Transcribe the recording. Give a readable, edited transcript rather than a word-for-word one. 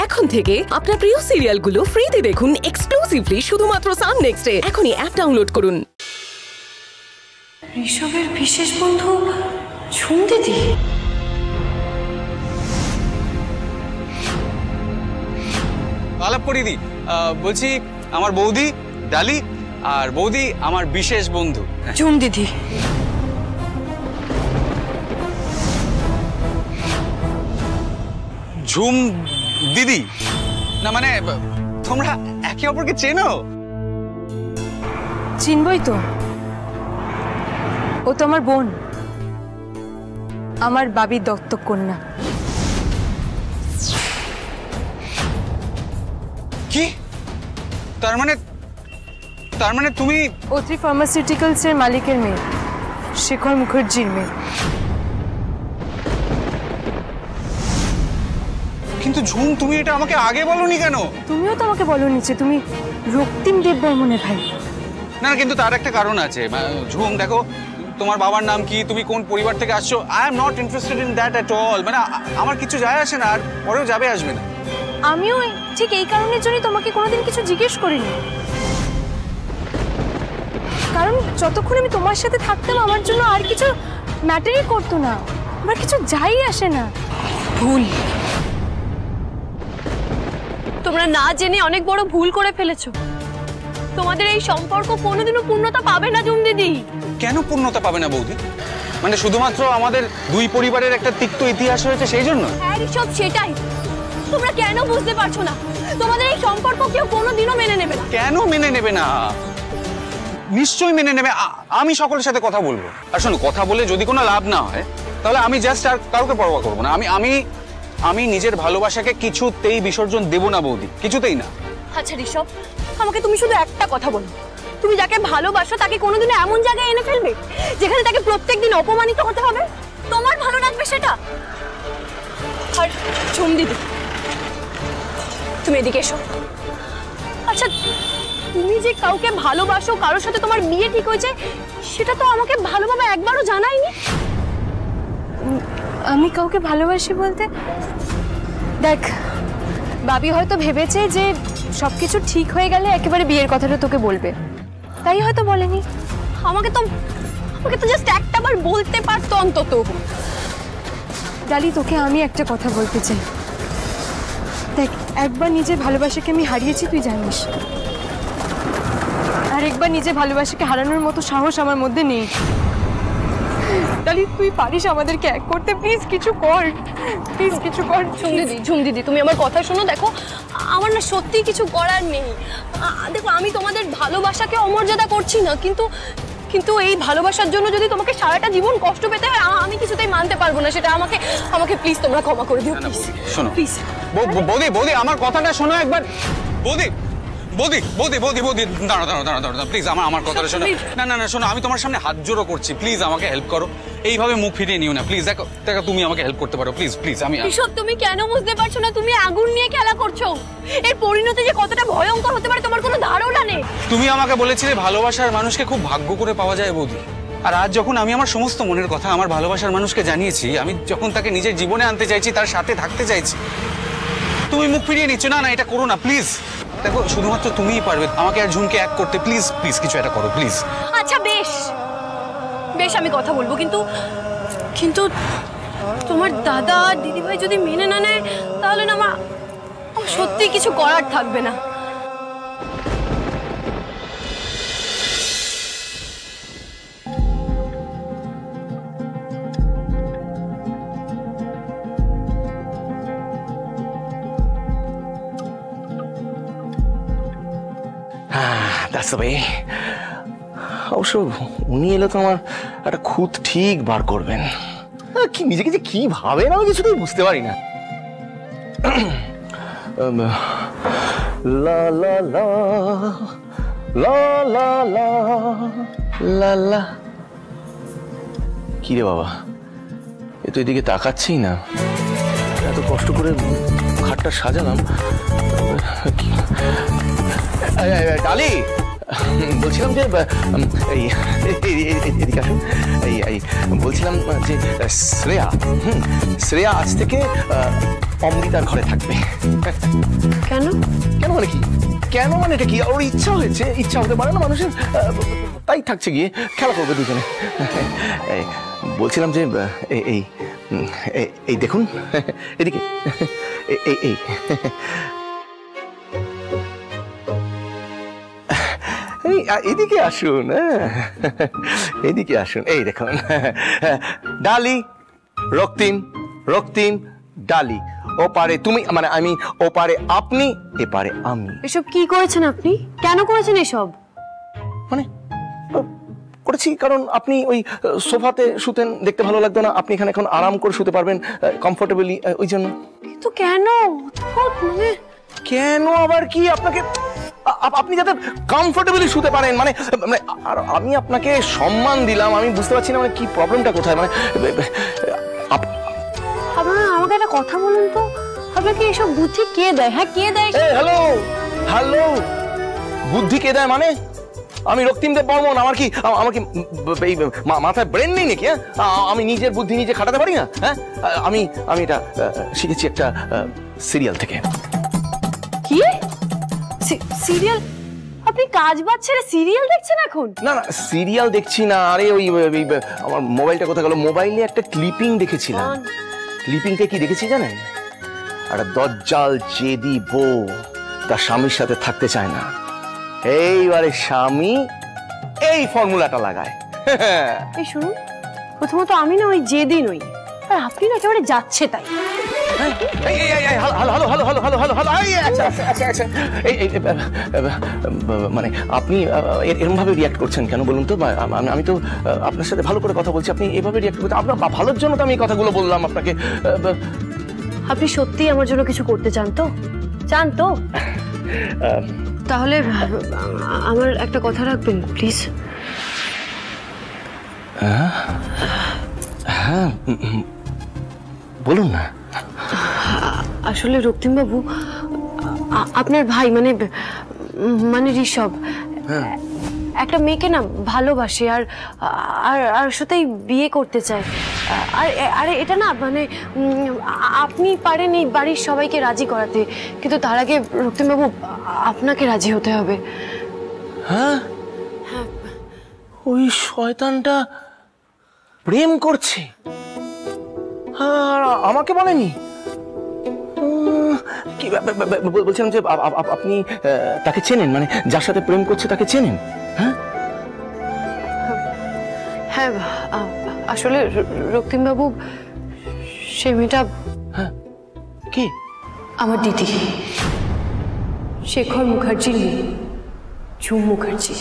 এখন থেকে আপনার প্রিয় সিরিয়ালগুলো ফ্রিতে দেখুন এক্সক্লুসিভলি শুধুমাত্র সান নেক্সটে। এখনই অ্যাপ ডাউনলোড করুন। ঋষভের বিশেষ বন্ধু ঝুম দিদি। আলাপ করি দি, বলছি আমার বৌদি ডালি আর বৌদি আমার বিশেষ বন্ধু ঝুম দিদি। ঝুম দিদি না মানে তোমরা একে অপরকে চেনো? চিনবই তো, ও তো আমার বোন, আমার বাবির দত্তক কন্যা। কি? তার মানে তুমি অত্রি ফার্মাসিউটিক্যালসের মালিকের মেয়ে, শেখর মুখার্জির মেয়ে। কিন্তু ঝুম তুমি এটা আমাকে আগে বলনি কেন? তুমিও তো আমাকে বলোনি যে তুমি রক্তিম দেববর্মনের ভাই। না কিন্তু তার একটা কারণ আছে। ঝুম দেখো, তোমার বাবার নাম কি, তুমি কোন পরিবার থেকে আসছো, I am not interested in that at all. মানে আমার কিছু যায় আসে না, আর পরেও যাবে আসবে না। আমিও ঠিক এই কারণের জন্যই তোমাকে কোনোদিন কিছু জিজ্ঞেস করিনি, কারণ যতক্ষণ আমি তোমার সাথে থাকতাম আমার জন্য আর কিছু ম্যাটারই করতো না, আমার কিছু যাই আসে না। ভুল, তোমরা না জেনে অনেক বড় ভুল করে ফেলেছো। তোমাদের এই সম্পর্ক কোনোদিনও পূর্ণতা পাবে না ঝুম দিদি। কেন পূর্ণতা পাবে না বৌদি? মানে শুধুমাত্র আমাদের দুই পরিবারের একটা তিক্ত ইতিহাস হয়েছে সেই জন্য? হ্যাঁ ঋষভ, সেটাই। তোমরা কেন বুঝতে পারছো না? তোমাদের এই সম্পর্ক কেউ কোনোদিনও মেনে নেবে না। কেন মেনে নেবে না? নিশ্চয়ই মেনে নেবে। আমি সকলের সাথে কথা বলবো। আর শোনো, কথা বলে যদি কোনো লাভ না হয় তাহলে আমি জাস্ট আর কাউকে পরোয়া করবো না। আমি নিজের ভালোবাসাকে কিছুতেই বিসর্জন দেব না বৌদি, কিছুতেই না। আচ্ছা ঋষভ, আমাকে তুমি শুধু একটা কথা বলো, তুমি যাকে ভালোবাসো তাকে কোনোদিনও এমন জায়গায় এনে ফেলবে যেখানে তাকে প্রত্যেকদিন অপমানিত হতে হবে? তোমার ভালো লাগবে সেটা? আর ঝুম দিদি, তুমি এদিকে এসো। আচ্ছা, তুমি যে কাউকে ভালোবাসো, কারোর সাথে তোমার বিয়ে ঠিক হয়েছে, সেটা তো আমাকে ভালোভাবে একবারও জানাইনি। আমি কাউকে ভালোবাসি বলতে, দেখ বাবি হয়তো ভেবেছে যে সবকিছু ঠিক হয়ে গেলে একেবারে বিয়ের কথাটা তোকে বলবে, তাই হয়তো বলেনি। আমাকে তো জাস্ট একটাবার বলতে পারতো অন্তত। ডালি, তোকে আমি একটা কথা বলতে চাই। দেখ, একবার নিজের ভালোবাসাকে আমি হারিয়েছি, তুই জানিস, আর একবার নিজের ভালোবাসাকে হারানোর মতো সাহস আমার মধ্যে নেই। ডালি, তুই পারিস আমাদেরকে এক করতে, প্লিজ কিছু কর, প্লিজ কিছু কর। ঝুম দিদি, তুমি আমার কথা শোনো। দেখো, আমার না সত্যি কিছু করার নেই। দেখো, আমি তোমাদের ভালোবাসাকে অমর্যাদা করছি না, কিন্তু এই ভালোবাসার জন্য যদি তোমাকে সারাটা জীবন কষ্ট পেতে হয়, আমি কিছুতেই মানতে পারবো না সেটা। আমাকে প্লিজ তোমরা ক্ষমা করে দিও, প্লিজ। শোনো প্লিজ বৌদি, আমার কথাটা শোনো একবার। বৌদি, দাঁড়াও প্লিজ, আমার কথাটা শোনো। না শোনো, আমি তোমার সামনে হাত জোড়ো করছি, প্লিজ আমাকে হেল্প করো। এইভাবে মুখ ফিরিয়ে নিও না, প্লিজ। দেখো তুমি আমাকে হেল্প করতে পারো, প্লিজ। আমি এসব তুমি কেন বুঝতে পারছো না? তুমি আগুন নিয়ে খেলা করছো। এর পরিণতি যে কতটা ভয়ঙ্কর হতে পারে তোমার কোনো ধারণা নেই। তুমি আমাকে বলেছিলে ভালোবাসার মানুষকে খুব ভাগ্য করে পাওয়া যায় বৌদি, আর আজ যখন আমি আমার সমস্ত মনের কথা আমার ভালোবাসার মানুষকে জানিয়েছি, আমি যখন তাকে নিজের জীবনে আনতে চাইছি, তার সাথে থাকতে চাইছি, তুমি মুখ ফিরিয়ে নিচ্ছ। না এটা করো না, প্লিজ। দেখো, শুধুমাত্র তুমিই পারবে আমাকে আর ঝুমকে এক করতে। প্লিজ কিছু একটা করো, প্লিজ। আচ্ছা বেশ, আমি কথা বলবো, কিন্তু তোমার দাদা আর দিদিভাই যদি মেনে না নেয়, তাহলে না আমার সত্যি কিছু করার থাকবে না। অবশ্য উনি এলে তো আমার একটা খুঁত ঠিক বার করবেন। কি নিজেকে যে কি ভাবেন আমি কিছুতেই বুঝতে পারি না। লা লা লা লা লা লা লা লা। কি রে বাবা, এ তো এদিকে তাকাচ্ছেই না। এত কষ্ট করে খাটটা সাজালাম। ডালি, বলছিলাম যে এদিকে আসুন। এই বলছিলাম যে শ্রেয়া আজ থেকে অমৃতার ঘরে থাকবে। কেন? কেন মানে কি? কেন মানে এটা কি? ওর ইচ্ছা হয়েছে, ইচ্ছা হতে পারে না মানুষের, তাই থাকছে, গিয়ে খেলা করবে দুজনে। বলছিলাম যে এই এই দেখুন এদিকে, এই এদিকে আসুন, এদিকে আসুন। এই দেখুন, ডালি, রক্তিম, রক্তিম, ডালি। ওপারে তুমি, মানে আমি, ওপারে আপনি, এপারে আমি। এসব কি করেছেন আপনি? কেন করেছেন এসব? মানে করেছি কারণ আপনি ওই সোফাতে শুতেন, দেখতে ভালো লাগতো না, আপনি এখানে এখন আরাম করে শুতে পারবেন কমফোর্টেবলি, ওই জন্য। কিন্তু কেন? মানে কেন আবার কি? আপনাকে, আপনি যাতে কমফোর্টেবলি শুতে পারেন, মানে আর আমি আপনাকে সম্মান দিলাম। আমি বুঝতে পারছি না মানে কি প্রবলেমটা কোথায়। মানে আপনারা আমাকে একটা কথা বলুন তো, আপনাকে এসব বুদ্ধি কে দেয়? হ্যাঁ, কে দেয়? হ্যালো হ্যালো, বুদ্ধি কে দেয় মানে? আমি রক্তিম দেব বর্মন, আমার কি মাথায় ব্রেন নেই নাকি? আমি নিজের বুদ্ধি নিজে খাটাতে পারি না? হ্যাঁ, আমি এটা শিখেছি একটা সিরিয়াল থেকে। কি সিরিয়াল? আপনি কাজ বাজ ছেড়ে সিরিয়াল দেখছেন এখন? না না, সিরিয়াল দেখছি না, আরে ওই আমার মোবাইলটা কোথায় গেল, মোবাইলে একটা ক্লিপিং দেখেছিলাম। ক্লিপিংটা কি দেখেছি জানেন? একটা দজ্জাল জেদি বউ তার স্বামীর সাথে থাকতে চায় না, এইবারে স্বামী এই ফর্মুলাটা লাগায়। এই শুনুন, প্রথমত আমি না ওই জেদি নই, আর আপনি না একেবারে যাচ্ছে তাই। মানে আপনি এরকম ভাবে রিয়াক্ট করছেন কেন বলুন তো? আমি তো আপনার সাথে ভালো করে কথা বলছি, আপনি এভাবে রিয়াক্ট করছেন। আপনার ভালোর জন্য তো আমি এই কথাগুলো বললাম আপনাকে। আপনি সত্যি আমার জন্য কিছু করতে চান তো? চান তো? তাহলে আমার একটা কথা রাখবেন প্লিজ। হ্যাঁ বলুন না। আসলে রক্তিম বাবু, আপনার ভাই মানে ঋষভ একটা মেয়েকে না ভালোবাসে, আর আর সাথেই বিয়ে করতে চায়। আর এটা না মানে আপনি পারেন এই বাড়ির সবাইকে রাজি করাতে, কিন্তু তার আগে রক্তিম বাবু আপনাকে রাজি হতে হবে। হ্যাঁ, ওই শয়তানটা প্রেম করছে আর আমাকে বলেনি? কি বলছিলাম যে আপনি তাকে চেনেন, মানে যার সাথে প্রেম করছে তাকে চেনেন? হ্যাঁ হ্যাঁ, আসলে রক্তিম বাবু, সে মেয়েটা কে? আমার দিদি, শেখর মুখার্জির মেয়ে, ঝুম মুখার্জি।